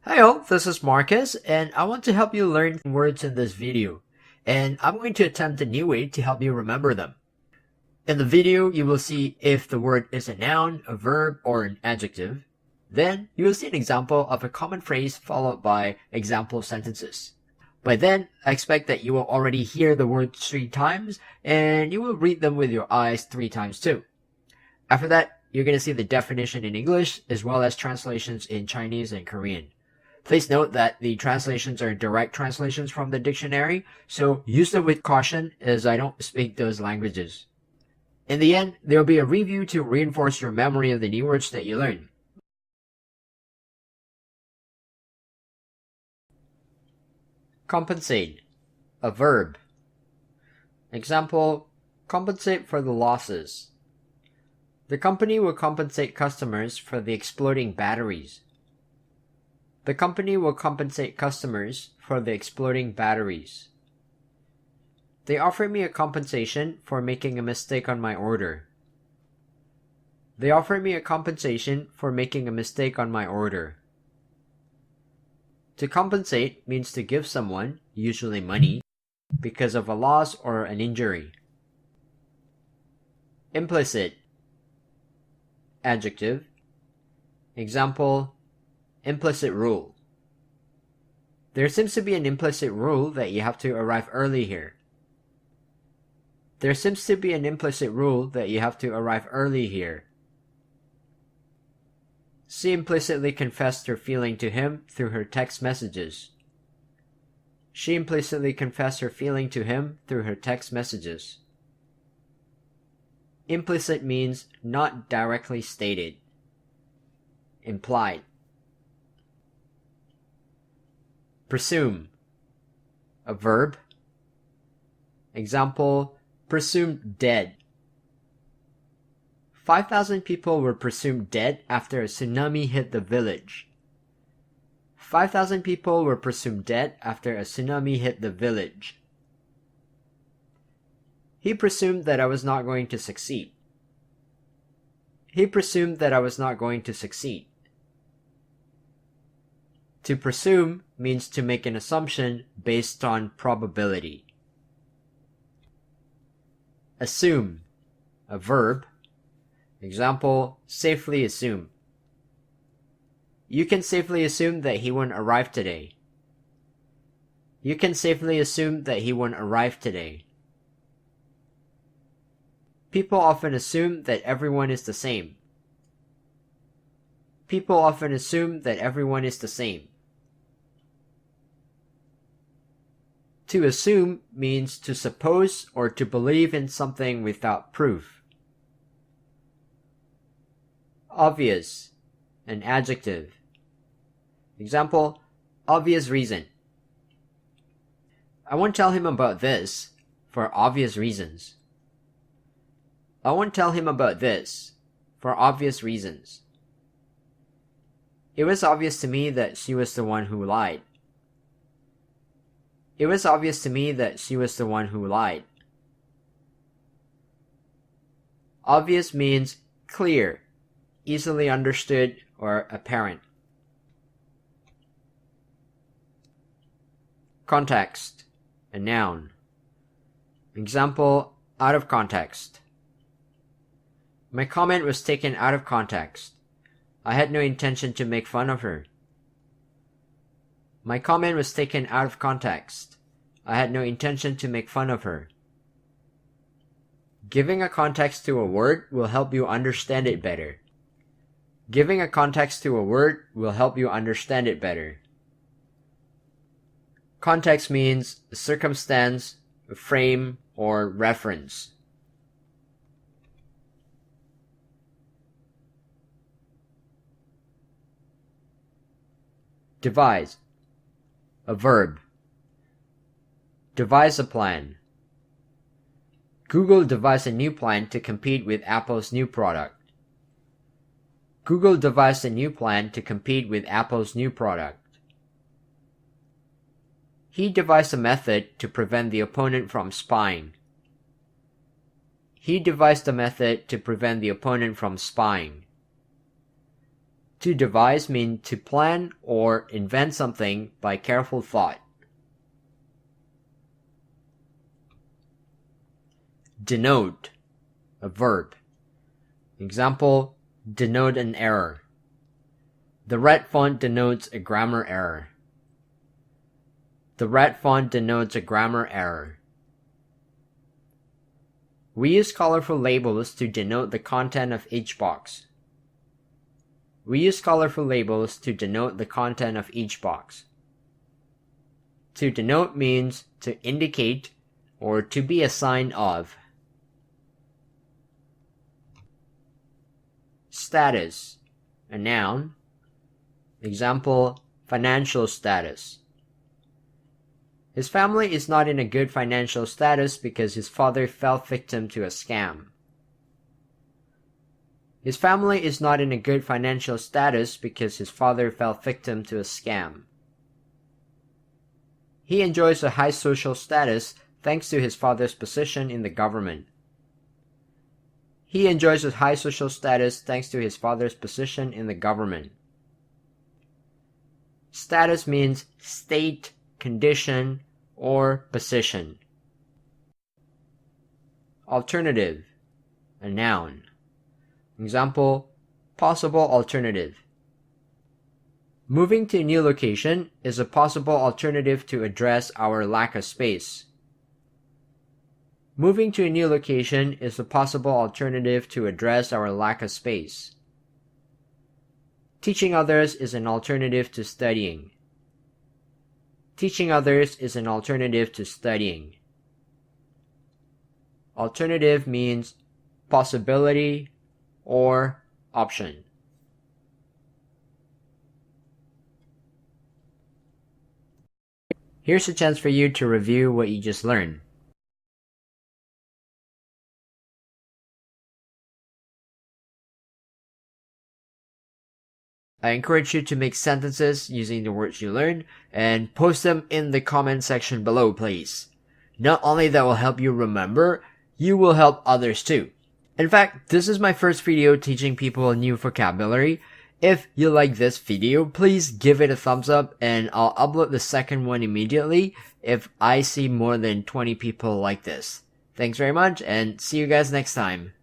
Hi all, this is Marcus, and I want to help you learn words in this video, and I'm going to attempt a new way to help you remember them. In the video, you will see if the word is a noun, a verb, or an adjective. Then, you will see an example of a common phrase followed by example sentences. By then, I expect that you will already hear the words 3 times, and you will read them with your eyes 3 times too. After that, you're going to see the definition in English, as well as translations in Chinese and Korean. Please note that the translations are direct translations from the dictionary, so use them with caution as I don't speak those languages. In the end, there will be a review to reinforce your memory of the new words that you learn. Compensate. A verb. Example, compensate for the losses. The company will compensate customers for the exploding batteries. The company will compensate customers for the exploding batteries. They offer me a compensation for making a mistake on my order. They offer me a compensation for making a mistake on my order. To compensate means to give someone, usually money, because of a loss or an injury. Implicit. Adjective. Example, implicit rule. There seems to be an implicit rule that you have to arrive early here. There seems to be an implicit rule that you have to arrive early here. She implicitly confessed her feeling to him through her text messages. She implicitly confessed her feeling to him through her text messages. Implicit means not directly stated. Implied. Presume. A verb. Example, presumed dead. 5,000 people were presumed dead after a tsunami hit the village. 5,000 people were presumed dead after a tsunami hit the village. He presumed that I was not going to succeed. He presumed that I was not going to succeed. To presume means to make an assumption based on probability. Assume. A verb. Example, safely assume. You can safely assume that he won't arrive today. You can safely assume that he won't arrive today. People often assume that everyone is the same. People often assume that everyone is the same. To assume means to suppose or to believe in something without proof. Obvious. An adjective. Example, obvious reason. I won't tell him about this for obvious reasons. I won't tell him about this for obvious reasons. It was obvious to me that she was the one who lied. It was obvious to me that she was the one who lied. Obvious means clear, easily understood, or apparent. Context. A noun. Example, out of context. My comment was taken out of context. I had no intention to make fun of her. My comment was taken out of context. I had no intention to make fun of her. Giving a context to a word will help you understand it better. Giving a context to a word will help you understand it better. Context means a circumstance, a frame, or reference. Devise. A verb. Devise a plan. Google devised a new plan to compete with Apple's new product. Google devised a new plan to compete with Apple's new product. He devised a method to prevent the opponent from spying. He devised a method to prevent the opponent from spying. To devise means to plan or invent something by careful thought. Denote, a verb. Example, denote an error. The red font denotes a grammar error. The red font denotes a grammar error. We use colorful labels to denote the content of each box. We use colorful labels to denote the content of each box. To denote means to indicate or to be a sign of. Status, a noun. Example, financial status. His family is not in a good financial status because his father fell victim to a scam. His family is not in a good financial status because his father fell victim to a scam. He enjoys a high social status thanks to his father's position in the government. He enjoys a high social status thanks to his father's position in the government. Status means state, condition, or position. Alternative, a noun. Example, possible alternative. Moving to a new location is a possible alternative to address our lack of space. Moving to a new location is a possible alternative to address our lack of space. Teaching others is an alternative to studying. Teaching others is an alternative to studying. Alternative means possibility or option. Here's a chance for you to review what you just learned. I encourage you to make sentences using the words you learned and post them in the comment section below, please. Not only that will help you remember, you will help others too. In fact, this is my first video teaching people a new vocabulary. If you like this video, please give it a thumbs up and I'll upload the second one immediately if I see more than 20 people like this. Thanks very much and see you guys next time.